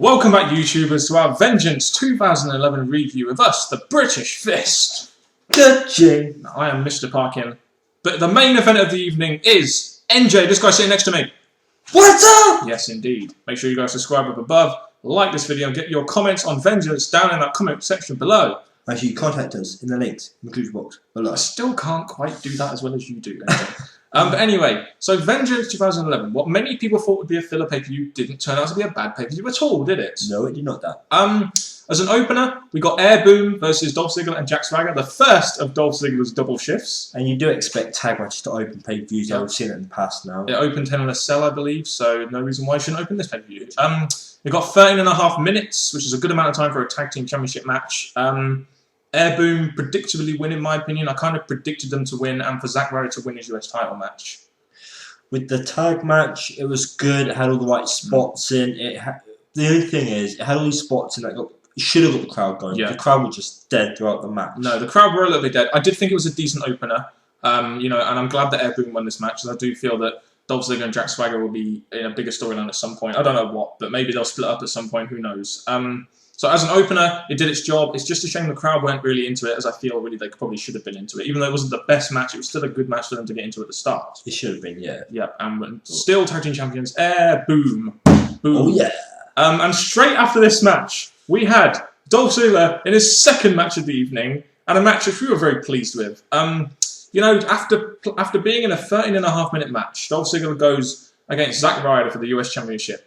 Welcome back, YouTubers, to our Vengeance 2011 review of us, the British Fist. Good. I am Mr. Parkin, but the main event of the evening is NJ, this guy sitting next to me. What's up? Yes, indeed. Make sure you guys subscribe up above, like this video, and get your comments on Vengeance down in that comment section below. Actually, contact us in the links in the description box below. I still can't quite do that as well as you do, NJ. But anyway, so Vengeance 2011, what many people thought would be a filler pay-per-view didn't turn out to be a bad pay-per-view at all, did it? No, it did not, that. As an opener, we got Air Boom versus Dolph Ziggler and Jack Swagger, the first of Dolph Ziggler's double shifts. And you do expect tag matches to open pay-per-views. Yep. I've seen it in the past now. It opened 10 on a cell, I believe, so no reason why it shouldn't open this pay-per-view. We got 13.5 minutes, which is a good amount of time for a tag team championship match. Air Boom predictably win, in my opinion. I kind of predicted them to win, and for Zack Ryder to win his US title match. With the tag match, it was good. It had all the right spots in. The only thing is, it had all these spots in that should have got the crowd going. Yeah. The crowd was just dead throughout the match. No, the crowd were a little bit dead. I did think it was a decent opener, you know, and I'm glad that Air Boom won this match, because I do feel that Dolph Ziggler and Jack Swagger will be in a bigger storyline at some point. I don't know what, but maybe they'll split up at some point. Who knows? So as an opener, it did its job. It's just a shame the crowd weren't really into it, as I feel really they probably should have been into it. Even though it wasn't the best match, it was still a good match for them to get into at the start. It should have been, yeah. Yeah, and still tag team champions, Air Boom. Boom. Oh, yeah. And straight after this match, we had Dolph Ziggler in his second match of the evening, and a match which we were very pleased with. You know, after being in a 13.5-minute match, Dolph Ziggler goes against Zack Ryder for the US Championship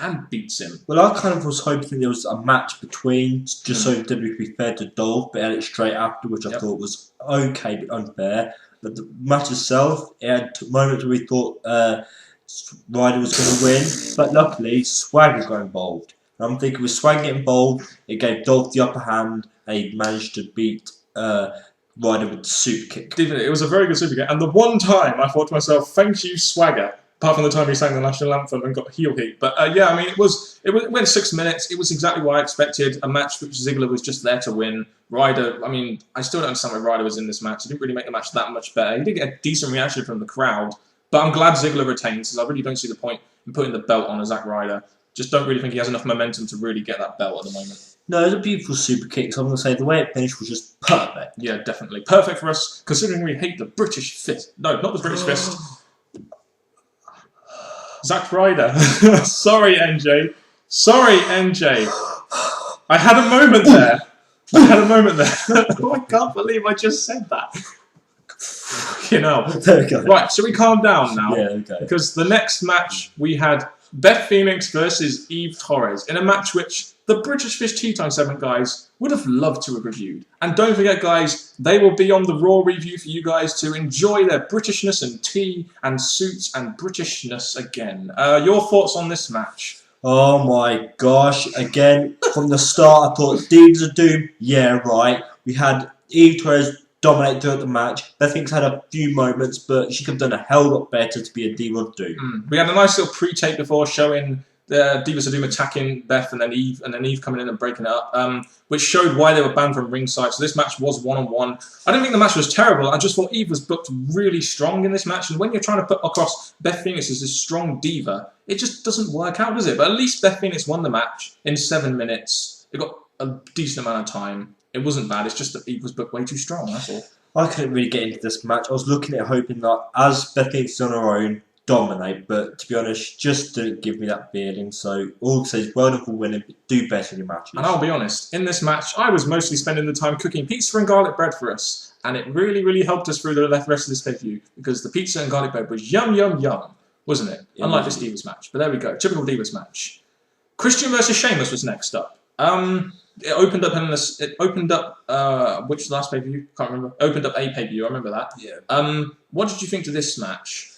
and beats him. Well, I kind of was hoping there was a match between, just so WWE could be fair to Dolph, but it had it straight after, which I thought was okay but unfair. But the match itself, it had moments where we thought Ryder was going to win, but luckily Swagger got involved. And I'm thinking with Swagger getting involved, it gave Dolph the upper hand, and he managed to beat Ryder with the super kick. It was a very good super kick, and the one time I thought to myself, thank you, Swagger. Apart from the time he sang the national anthem and got heel heat. But yeah, I mean, it went 6 minutes. It was exactly what I expected. A match which Ziggler was just there to win. Ryder, I mean, I still don't understand why Ryder was in this match. It didn't really make the match that much better. He did get a decent reaction from the crowd. But I'm glad Ziggler retains, because I really don't see the point in putting the belt on a Zack Ryder. Just don't really think he has enough momentum to really get that belt at the moment. No, it was a beautiful super kick, so I'm going to say the way it finished was just perfect. Yeah, definitely. Perfect for us, considering we hate the British Fist. No, not the British Fist. Zack Ryder. Sorry, NJ. Sorry, NJ. I had a moment there. I can't believe I just said that. You know. There we go. Right, so we calm down now. Yeah, okay. Because the next match we had Beth Phoenix versus Eve Torres in a match which the British Fist Tea Time segment guys would have loved to have reviewed. And don't forget, guys, they will be on the Raw review for you guys to enjoy their Britishness and tea and suits and Britishness again. Your thoughts on this match? Oh my gosh. Again, from the start, I thought Deeds of Doom, yeah, right. We had Eve Torres dominate throughout the match. Beth Phoenix had a few moments, but she could have done a hell of a lot better to be a Diva of Doom. We had a nice little pre-tape before showing the Divas of Doom attacking Beth and then Eve coming in and breaking it up, which showed why they were banned from ringside. So this match was one-on-one. I didn't think the match was terrible. I just thought Eve was booked really strong in this match. And when you're trying to put across Beth Phoenix as this strong diva, it just doesn't work out, does it? But at least Beth Phoenix won the match in 7 minutes. It got a decent amount of time. It wasn't bad. It's just that Eve was booked way too strong, that's all. I couldn't really get into this match. I was looking at it hoping that as Beth Phoenix on her own, dominate, but to be honest, just didn't give me that feeling. So all I say is well done for winning, but do better in your matches. And I'll be honest, in this match, I was mostly spending the time cooking pizza and garlic bread for us, and it really, really helped us through the rest of this pay-per-view, because the pizza and garlic bread was yum, yum, yum, wasn't it? Yeah, unlike this Divas match. But there we go, typical Divas match. Christian versus Sheamus was next up. It opened up which last pay-per-view? Can't remember. Opened up a pay-per-view, I remember that. Yeah. What did you think of this match?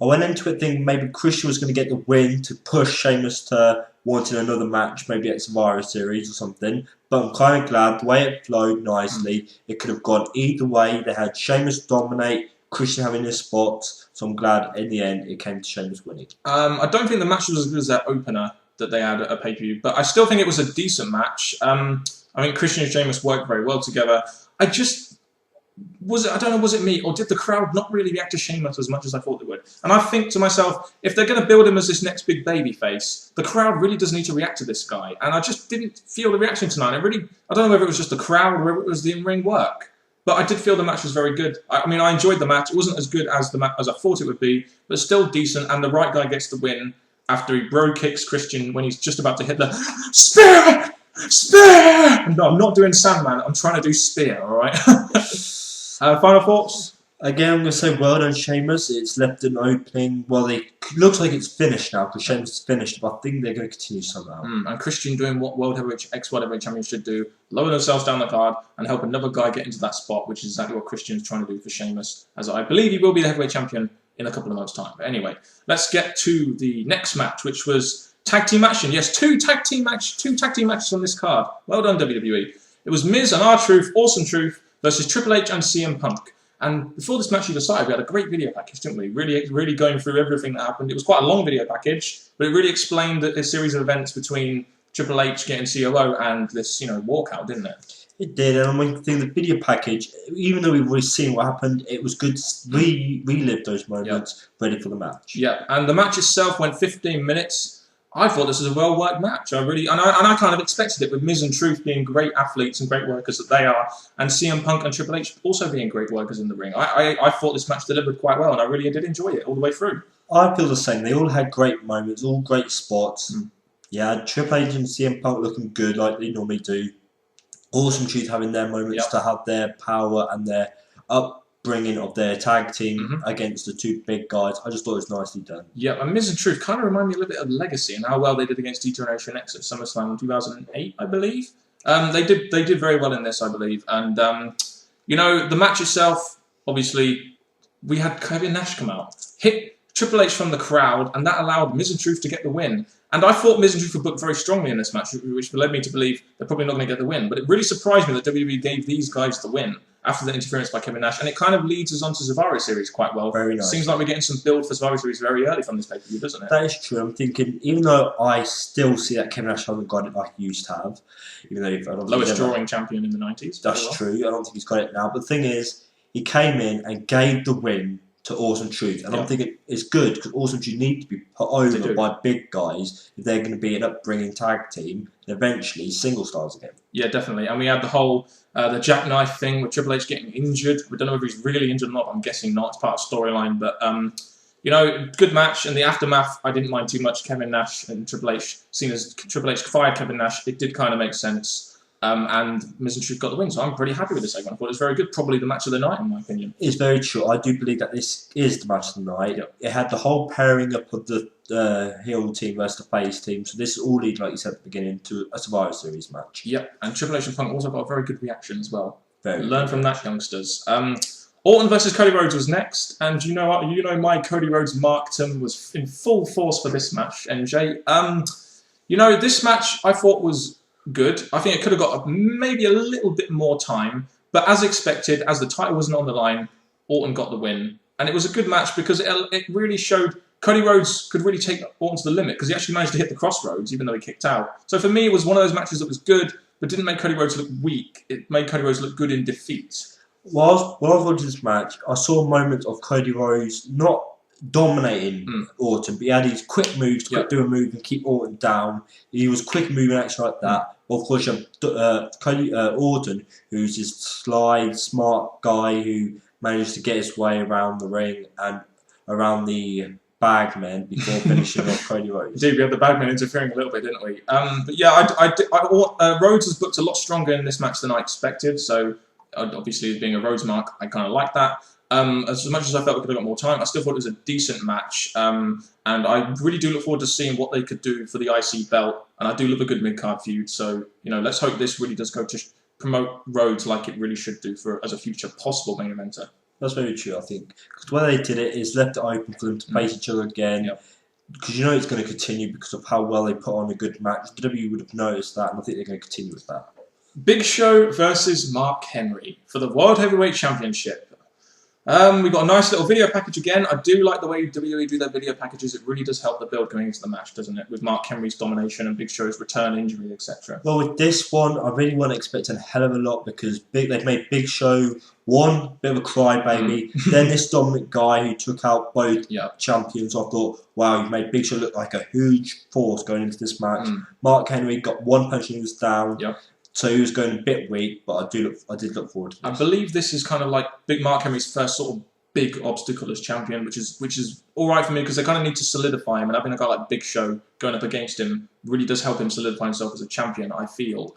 I went into it thinking maybe Christian was going to get the win to push Sheamus to wanting another match, maybe at Survivor Series or something. But I'm kind of glad the way it flowed nicely. It could have gone either way. They had Sheamus dominate, Christian having his spots. So I'm glad in the end it came to Sheamus winning. I don't think the match was as good as their opener that they had at a pay-per-view, but I still think it was a decent match. I mean, Christian and Sheamus worked very well together. I don't know, was it me, or did the crowd not really react to Sheamus as much as I thought they would? And I think to myself, if they're going to build him as this next big baby face, the crowd really does need to react to this guy. And I just didn't feel the reaction tonight. I don't know whether it was just the crowd or whether it was the in-ring work. But I did feel the match was very good. I mean, I enjoyed the match. It wasn't as good as as I thought it would be, but still decent. And the right guy gets the win after he bro kicks Christian when he's just about to hit the spear! Spear! No, I'm not doing Sandman. I'm trying to do spear, all right? Final thoughts? Again, I'm going to say well done, Sheamus. It's left an opening. Well, it looks like it's finished now because Sheamus is finished, but I think they're going to continue somehow. And Christian doing what World Heavyweight, ex-World Heavyweight Champions should do, lower themselves down the card and help another guy get into that spot, which is exactly what Christian's trying to do for Sheamus, as I believe he will be the Heavyweight Champion in a couple of months' time. But anyway, let's get to the next match, which was tag team action. Yes, two tag team matches on this card. Well done, WWE. It was Miz and R-Truth, Awesome Truth, versus Triple H and CM Punk. And before this match even started, we had a great video package, didn't we? Really going through everything that happened. It was quite a long video package, but it really explained a series of events between Triple H getting COO and this, walkout, didn't it? It did, and I think the video package, even though we've already seen what happened, it was good to relive those moments ready for the match. Yeah, and the match itself went 15 minutes. I thought this was a well-worked match. I kind of expected it, with Miz and Truth being great athletes and great workers that they are, and CM Punk and Triple H also being great workers in the ring. I thought this match delivered quite well, and I really did enjoy it all the way through. I feel the same. They all had great moments, all great spots. Yeah, Triple H and CM Punk looking good like they normally do. Awesome Truth having their moments to have their power and their upbringing of their tag team against the two big guys. I just thought it was nicely done. Yeah, and Miz and Truth kind of remind me a little bit of Legacy and how well they did against Generation X at SummerSlam in 2008, I believe. They did very well in this, I believe. And, the match itself, obviously, we had Kevin Nash come out, hit Triple H from the crowd, and that allowed Miz and Truth to get the win. And I thought Miz and Truth were booked very strongly in this match, which led me to believe they're probably not going to get the win. But it really surprised me that WWE gave these guys the win after the interference by Kevin Nash. And it kind of leads us on to Survivor Series quite well. Very nice. Seems like we're getting some build for Survivor Series very early from this pay-per-view, doesn't it? That is true. I'm thinking, even though I still see that Kevin Nash hasn't got it like he used to have, even though I don't lowest drawing champion in the 90s. That's true. I don't think he's got it now. But the thing is, he came in and gave the win to Awesome Truth. And I'm thinking it's good because Awesome Truth need to be put over by big guys if they're going to be an upbringing tag team and eventually single stars again. Yeah, definitely. And we had the whole the jackknife thing with Triple H getting injured. We don't know if he's really injured or not. I'm guessing not. It's part of storyline. But, good match. And the aftermath, I didn't mind too much. Kevin Nash and Triple H, seen as Triple H fired Kevin Nash, it did kind of make sense. And Miz and Truth got the win, so I'm pretty happy with this segment. I thought it was very good, probably the match of the night, in my opinion. It's very true. I do believe that this is the match of the night. Yep. It had the whole pairing up of the heel team versus the face team, so this is all lead, like you said at the beginning, to a Survivor Series match. Yep, and Triple H and Punk also got a very good reaction as well. Learn good. From that, youngsters. Orton versus Cody Rhodes was next, and you know what? My Cody Rhodes Markton was in full force for this match, NJ. This match I thought was good. I think it could have got maybe a little bit more time, but as expected, as the title wasn't on the line, Orton got the win. And it was a good match because it really showed Cody Rhodes could really take Orton to the limit because he actually managed to hit the crossroads even though he kicked out. So for me, it was one of those matches that was good, but didn't make Cody Rhodes look weak. It made Cody Rhodes look good in defeat. While I was watching this match, I saw moments of Cody Rhodes not dominating Orton, but he had these quick moves to do a move and keep Orton down. He was quick moving action like that. Of course, you have Orton, who's this sly, smart guy who managed to get his way around the ring and around the bagmen before finishing off Cody Rhodes. Indeed, we had the bagmen interfering a little bit, didn't we? But yeah, Rhodes was booked a lot stronger in this match than I expected, so obviously being a Rhodes mark, I kind of like that. As much as I felt we could have got more time, I still thought it was a decent match. And I really do look forward to seeing what they could do for the IC belt. And I do love a good mid-card feud. So, let's hope this really does go to promote Rhodes like it really should do as a future possible main eventer. That's very true, I think. Because the way they did it is left it open for them to face each other again. Because it's going to continue because of how well they put on a good match. WWE would have noticed that, and I think they're going to continue with that. Big Show versus Mark Henry for the World Heavyweight Championship. We got a nice little video package again. I do like the way WWE do their video packages. It really does help the build going into the match, doesn't it? With Mark Henry's domination and Big Show's return injury, etc. Well, with this one, I really wasn't expecting a hell of a lot because they've made Big Show one bit of a crybaby. Then this dominant guy who took out both champions. I thought, wow, you've made Big Show look like a huge force going into this match. Mark Henry got one punch and he was down. So he was going a bit weak, but I did look forward to this. I believe this is kind of like Big Mark Henry's first sort of big obstacle as champion, which is all right for me because they kind of need to solidify him. And having a guy like Big Show going up against him really does help him solidify himself as a champion, I feel.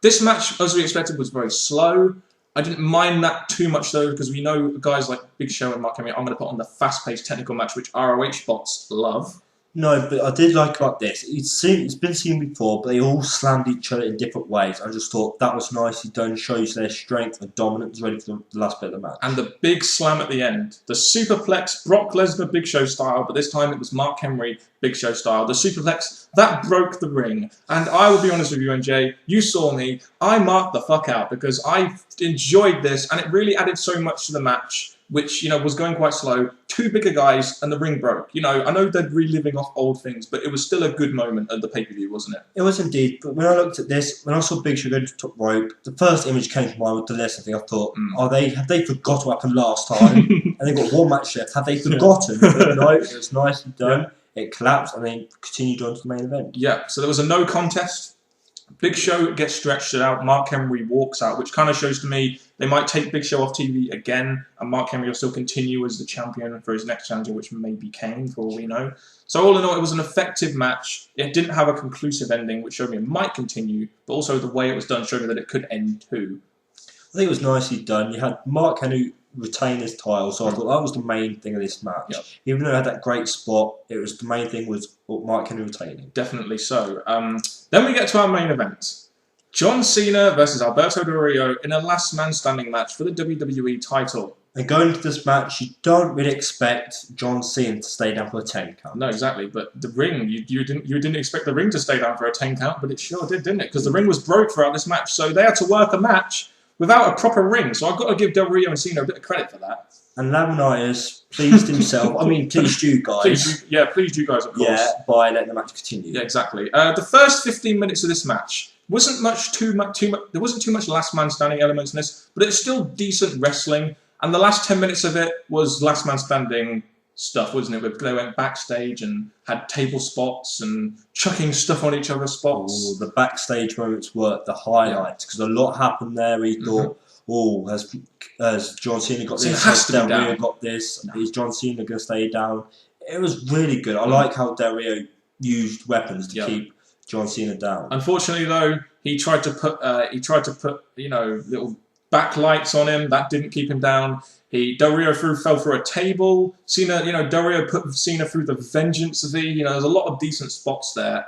This match, as we expected, was very slow. I didn't mind that too much, though, because we know guys like Big Show and Mark Henry, I'm going to put on the fast-paced technical match, which ROH bots love. No, but I did like about this. It's been seen before, but they all slammed each other in different ways. I just thought that was nicely done, shows their strength and dominance ready for the last bit of the match. And the big slam at the end. The superplex, Brock Lesnar Big Show style, but this time it was Mark Henry Big Show style. The superplex, that broke the ring. And I will be honest with you, NJ, you saw me. I marked the fuck out because I enjoyed this and it really added so much to the match, which, was going quite slow. Two bigger guys and the ring broke. I know they're reliving off old things, but it was still a good moment at the pay-per-view, wasn't it? It was indeed. But when I looked at this, when I saw Big Show go to the top rope, the first image came to mind with the list. I thought, have they forgot what happened last time? And they've got one match left. Have they forgotten? But no, it was nicely done. It collapsed and then continued on to the main event. Yeah, so there was a no contest. Big Show gets stretched out. Mark Henry walks out, which kind of shows to me they might take Big Show off TV again, and Mark Henry will still continue as the champion for his next challenger, which may be Kane, for all we know. So all in all, it was an effective match. It didn't have a conclusive ending, which showed me it might continue, but also the way it was done showed me that it could end too. I think it was nicely done. You had Mark Henry retain his title, so I thought that was the main thing of this match. Even though it had that great spot, the main thing was Mark Henry retaining. Definitely so. Then we get to our main event. John Cena versus Alberto Del Rio in a last man standing match for the WWE title. And going into this match, you don't really expect John Cena to stay down for a 10 count. No, exactly. But the ring, you didn't expect the ring to stay down for a 10 count, but it sure did, didn't it? Because the ring was broke throughout this match, so they had to work a match without a proper ring. So I've got to give Del Rio and Cena a bit of credit for that. And Laurinaitis pleased himself. I mean, pleased you guys. Pleased you guys, of course. Yeah, by letting the match continue. Yeah, exactly. The first 15 minutes of this match wasn't too much. There wasn't too much last man standing elements in this, but it's still decent wrestling. And the last 10 minutes of it was last man standing stuff, wasn't it? They went backstage and had table spots and chucking stuff on each other's spots. Ooh, the backstage moments were the highlights because a lot happened there. We thought, has John Cena got this? Has Del Rio got this? Is John Cena going to stay down? It was really good. I like how Del Rio used weapons to keep John Cena down. Unfortunately, though, he tried to put little backlights on him. That didn't keep him down. Del Rio fell through a table. Cena, Del Rio put Cena through the Vengeance V. There's a lot of decent spots there.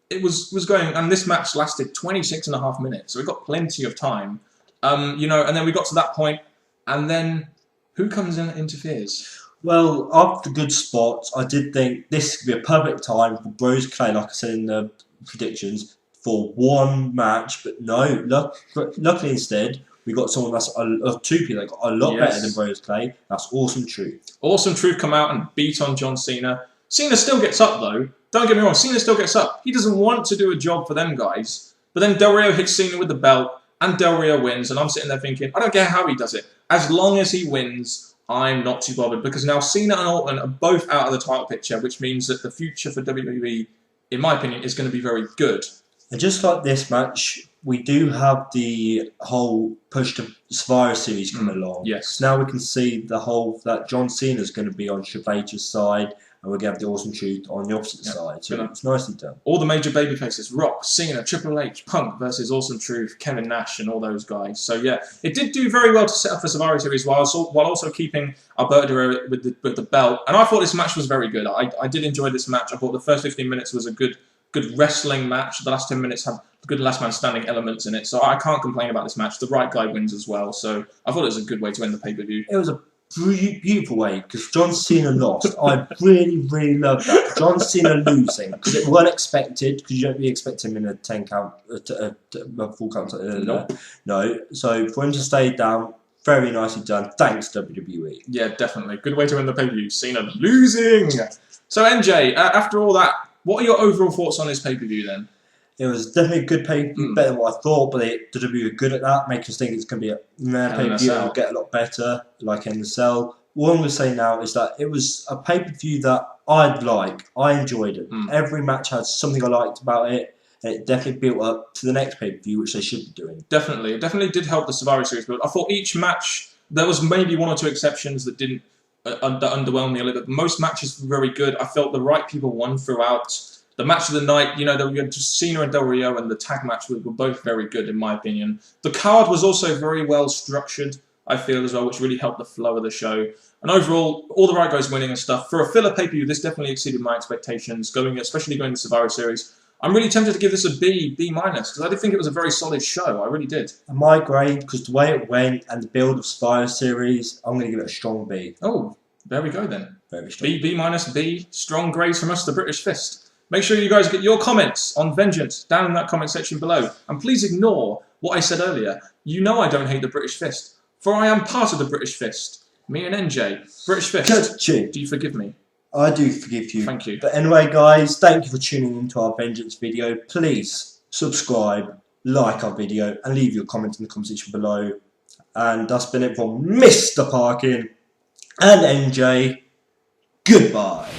It was going, and this match lasted 26 and a half minutes, so we got plenty of time. And then we got to that point, and then who comes in and interferes? Well, after good spots, I did think this could be a perfect time for Bros Clay, like I said in the predictions, for one match. But no, luckily instead, we got someone that's two people that got a lot better than Bros Clay. That's Awesome Truth. Awesome Truth come out and beat on John Cena. Cena still gets up, though. Don't get me wrong, Cena still gets up. He doesn't want to do a job for them guys. But then Del Rio hits Cena with the belt, and Del Rio wins. And I'm sitting there thinking, I don't care how he does it. As long as he wins, I'm not too bothered. Because now Cena and Orton are both out of the title picture, which means that the future for WWE, in my opinion, is going to be very good. And just like this match, we do have the whole push to Survivor Series coming along. Yes. So now we can see that John Cena is going to be on Triple H's side, and we're going to have the Awesome Truth on the opposite side. So it's nicely done. All the major babyfaces, Rock, Cena, Triple H, Punk versus Awesome Truth, Kevin Nash, and all those guys. So yeah, it did do very well to set up the Survivor Series while also keeping Alberto with the belt. And I thought this match was very good. I did enjoy this match. I thought the first 15 minutes was a good wrestling match. The last 10 minutes have good last man standing elements in it. So I can't complain about this match. The right guy wins as well. So I thought it was a good way to end the pay-per-view. It was a beautiful way because John Cena lost. I really, really love that. John Cena losing because it weren't expected because you don't really expect him in a 10 count, a full count. No. So for him to stay down, very nicely done. Thanks, WWE. Yeah, definitely. Good way to end the pay-per-view. Cena losing. So, NJ, after all that, what are your overall thoughts on this pay-per-view then? It was definitely a good pay-per-view, better than what I thought, but WWE were good at that, making us think it's going to be a pay-per-view and it'll get a lot better, like in the cell. What I'm going to say now is that it was a pay-per-view that I enjoyed it. Every match had something I liked about it, and it definitely built up to the next pay-per-view, which they should be doing. Definitely. It definitely did help the Survivor Series build. I thought each match, there was maybe one or two exceptions that didn't, that underwhelmed me a little bit. Most matches were very good. I felt the right people won throughout. The match of the night, you know, we had just Cena and Del Rio, and the tag match were both very good, in my opinion. The card was also very well structured, I feel, as well, which really helped the flow of the show. And overall, all the right guys winning and stuff. For a filler pay-per-view, this definitely exceeded my expectations, especially going to the Survivor Series. I'm really tempted to give this a B minus, because I did think it was a very solid show. I really did. And my grade, because the way it went and the build of Survivor Series, I'm going to give it a strong B. Oh, there we go then. Very strong. B minus, B. Strong grades from us, the British Fist. Make sure you guys get your comments on Vengeance down in that comment section below. And please ignore what I said earlier. You know I don't hate the British Fist, for I am part of the British Fist. Me and NJ. British Fist. Do you forgive me? I do forgive you. Thank you. But anyway, guys, thank you for tuning into our Vengeance video. Please subscribe, like our video, and leave your comment in the comment section below. And that's been it from Mr. Parkin and NJ. Goodbye.